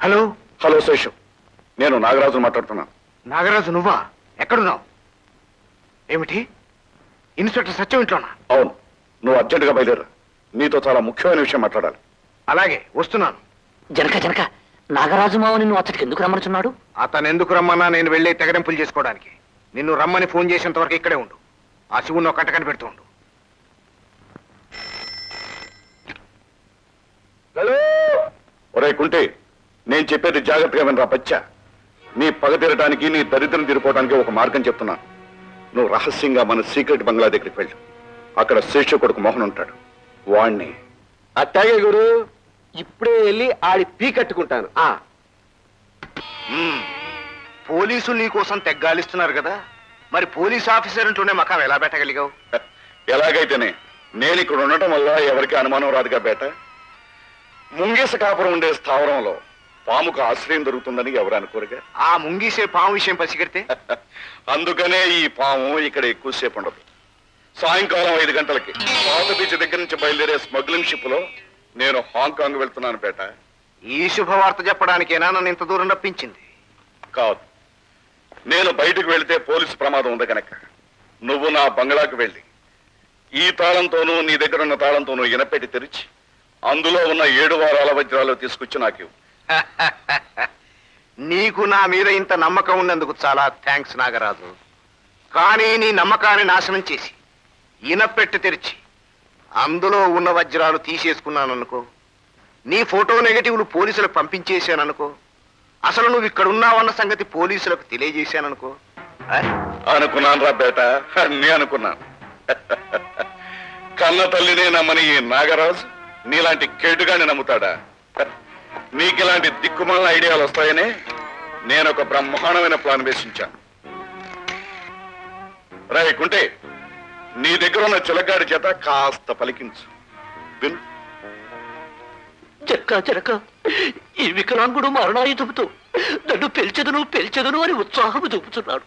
Hello hello Seshu, నేను నాగరాజు మాట్లాడుతున్నాను. నాగరాజు నువ్వా? ఎక్కడున్నావు? ఏమిటి, ఇన్స్పెక్టర్ సత్యం ఇంట్లోనా? అవును, నువ్వు అర్జెంటుగా బయలుదేరు. నీతో చాలా ముఖ్యమైన విషయం మాట్లాడాలి. అలాగే వస్తున్నాను. జనక జనక, నాగరాజు మావ నిన్ను అతడికి ఎందుకు రమ్మనుచున్నాడు? అతను ఎందుకు రమ్మన్నా నేను వెళ్ళి తెగరింపులు చేసుకోవడానికి. నిన్ను రమ్మని ఫోన్ చేసేంత వరకు ఇక్కడే ఉండు. ఆ శివుని ఒక కంట కనిపెడుతూ ఉండు. ఒరే కుంటే, నేను చెప్పేది జాగ్రత్తగా వినరా బచ్చా. నీ పగ తీరటానికి, నీ దరిద్రం తీరుకోవడానికి ఒక మార్గం చెప్తున్నాను. నువ్వు రహస్యంగా మన సీక్రెట్ బంగ్లా దగ్గరికి వెళ్ళు. అక్కడ శేషు కొడుకు మోహన్ ఉంటాడు. వాణ్ణి అట్టాగే గురు, ఇప్పుడే వెళ్ళి ఆడి పీ కట్టుకుంటాను. పోలీసులు నీ కోసం తెగ్గాలిస్తున్నారు కదా, మరి పోలీస్ ఆఫీసర్ అంటూనే మకాం ఎలా పెట్టగలిగావు? ఎలాగైతేనే నేను ఇక్కడ ఉండటం వల్ల ఎవరికి అనుమానం రాదుగా బేట. ముంగేస కాపురం ఉండే స్థావరంలో పాముకు ఆశ్రయం దొరుకుతుందని ఎవరు అనుకోరుగా. ఆ ముంగీసే పాము విషయం పసిగడితే అందుకనే ఈ పాము ఇక్కడ ఎక్కువసేపు ఉండదు. సాయంకాలం 5 గంటలకి పాత బీచ్ దగ్గర నుంచి బయలుదేరే స్మగ్లింగ్ షిప్ లో నేను హాంకాంగ్ వెళ్తున్నాను బేట. ఈ శుభవార్త చెప్పడానికేనా నన్ను ఇంత దూరం రప్పించింది? కాదు, నేను బయటకు వెళితే పోలీసు ప్రమాదం ఉంది కనుక నువ్వు నా బంగ్లాకు వెళ్ళి ఈ తాళంతోనూ నీ దగ్గర ఉన్న తాళంతోనూ ఇనపెట్టి తెరిచి అందులో ఉన్న 7 వారాల వజ్రాలు తీసుకొచ్చి నాకు. నీకు నా మీద ఇంత నమ్మకం ఉన్నందుకు చాలా థ్యాంక్స్ నాగరాజు. కానీ నీ నమ్మకాన్ని నాశనం చేసి ఇనపెట్టి తెరిచి అందులో ఉన్న వజ్రాలు తీసేసుకున్నాననుకో, నీ ఫోటో నెగటివ్లు పోలీసులకు పంపించేశాననుకో, అసలు నువ్వు ఇక్కడ ఉన్నావన్న సంగతి పోలీసులకు తెలియజేశాననుకో. అనుకున్నాను రా బేట, అన్నీ అనుకున్నాను. కన్న తల్లినే నమ్మని ఈ నాగరాజు నీలాంటి కేటుగాని నమ్ముతాడా? నీకిలాంటి దిక్కుమాల ఐడియాలు వస్తాయనే నేను ఒక బ్రహ్మాండమైన ప్లాన్ వేసించాను. కుంటే, నీ దగ్గర ఉన్న చిలగాడి చేత కాస్త పలికించు. విను. జనక జనక, ఈ వికలాంగుడు మరణాయుధంతో నన్ను పెంచదును అని ఉత్సాహము చూపుతున్నాడు.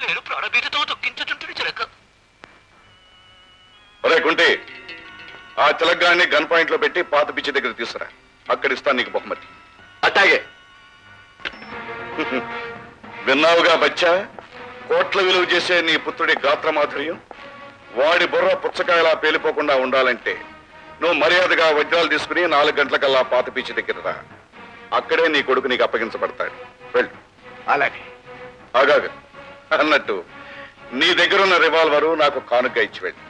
నేను ప్రాణభీతితో దుఃఖించుతుంటే జనక. కుంటే, ఆ చిలగాడిని గన్ పాయింట్ లో పెట్టి పాత పిచ్చి దగ్గర తీసుకురా. అక్కడిస్తాను నీకు బహుమతి. అట్టాగే. విన్నావుగా బచ్చా, కోట్ల విలువ చేసే నీ పుత్రుడి గాత్రమాధుర్యం. వాడి బుర్ర పుచ్చకాయలా పేలిపోకుండా ఉండాలంటే నువ్వు మర్యాదగా వజ్రాలు తీసుకుని 4 గంటలకల్లా పాత పీచి దగ్గర రా. అక్కడే నీ కొడుకు నీకు అప్పగించబడతాడు. వెళ్ళు. అలాగే. ఆగాగా అన్నట్టు నీ దగ్గరున్న రివాల్వరు నాకు కానుక ఇచ్చి వెళ్ళు.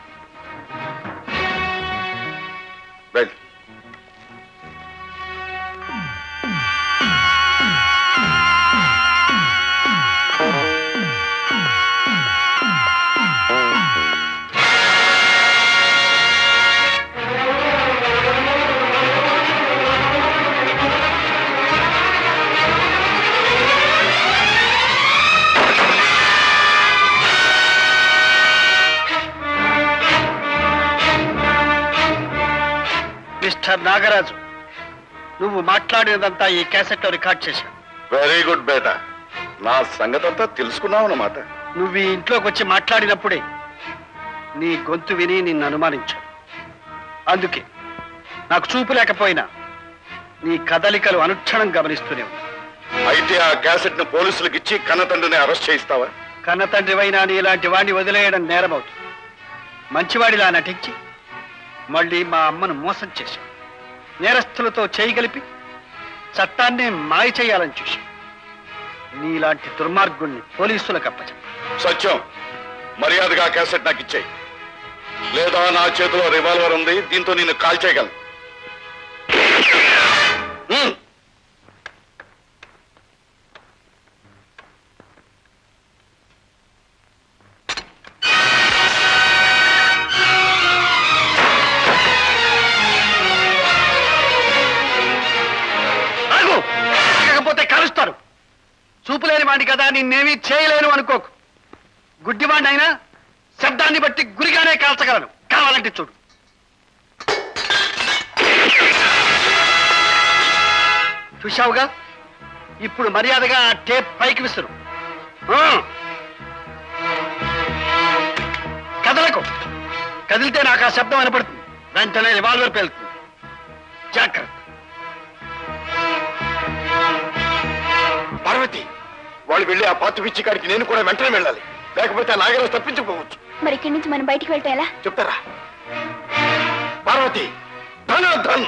వెళ్ళు. మిస్టర్ నాగరాజు, నువ్వు మాట్లాడినదంతా ఈ క్యాసెట్ లో రికార్డ్ చేశాను. వెరీ గుడ్ బేటా, నా సంగతంతా తెలుసుకున్నావు అన్నమాట. నువ్వు ఈ ఇంట్లోకి వచ్చి మాట్లాడినప్పుడే నీ గొంతు విని నిన్ను అనుమానించాను. అందుకే నాకు చూపు లేకపోయినా నీ కదలికలు అనుక్షణం గమనిస్తూనే ఉన్నా. అయితే ఆ క్యాసెట్ ను పోలీసులకు ఇచ్చి కన్న తండ్రిని అరెస్ట్ చేయిస్తావా? కన్న తండ్రివైనా నీ ఇలాంటి వాడిని వదిలేయడం నేరమవుతుంది. మంచివాడిలా నటించి మళ్ళీ మా అమ్మను మోసం చేశాం. నేరస్తులతో చేయగలిపి చట్టాన్నే మాయ చేయాలని చూశాం. నీలాంటి దుర్మార్గుణ్ణి పోలీసులకు అప్పచెప్ప. సత్యం, మర్యాదగా క్యాసెట్ నాకు ఇచ్చాయి, లేదా నా చేతిలో రివాల్వర్ ఉంది, దీంతో నిన్ను కాల్ చేయగలను. కాకపోతే కలుస్తారు. చూపులేని వాడిని కదా, నిన్నేమీ చేయలేను అనుకోకు. గుడ్డివాడినైనా శబ్దాన్ని బట్టి గురిగానే కాల్చగలను. కావాలంటే చూడు. చూశావుగా, ఇప్పుడు మర్యాదగా ఆ టేప్ పైకి విసురు. కదలకు. కదిలితే నాకు ఆ శబ్దం వినపడుతుంది. వెంటనే రివాల్వర్ పేలుతుంది. జాగ్రత్త. పార్వతి, వాళ్ళు వెళ్ళి ఆ పాత పిచ్చి కాడికి నేను కూడా వెంటనే వెళ్ళాలి. లేకపోతే ఆ నాగరాజు తప్పించుకోవచ్చు. మరి ఇక్కడి నుంచి మనం బయటికి వెళ్తే ఎలా? చెప్తారా? పార్వతి, ధన్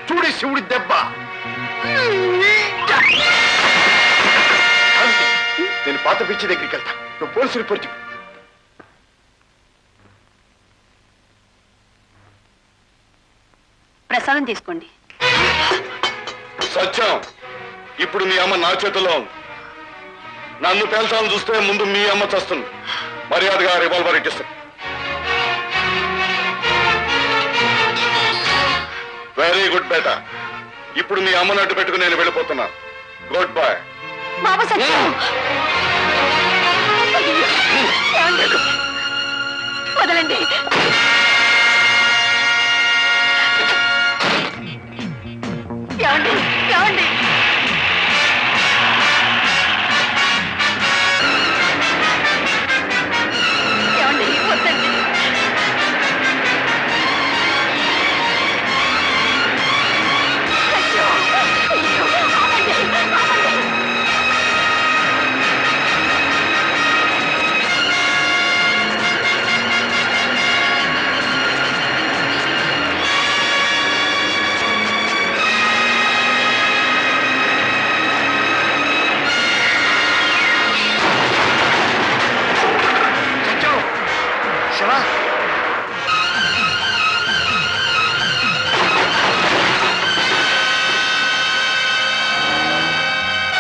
చూడి శివుడి దెబ్బ. పార్వతి, నేను పాత పిచ్చి దగ్గరికి వెళ్తా. నువ్వు పోలీసు రిపోర్ట్ చెప్పు. ప్రసాదం తీసుకోండి. సత్యం, ఇప్పుడు మీ అమ్మ నా చేతిలో ఉంది. నన్ను పేల్చాలని చూస్తే ముందు మీ అమ్మ చస్తుంది. మర్యాదగా రివాల్వర్ ఇచ్చిస్తుంది. వెరీ గుడ్ బేటా. ఇప్పుడు మీ అమ్మను అడ్డు పెట్టుకుని నేను వెళ్ళిపోతున్నాను. Good bye. బాబు సత్యం, వదలండి.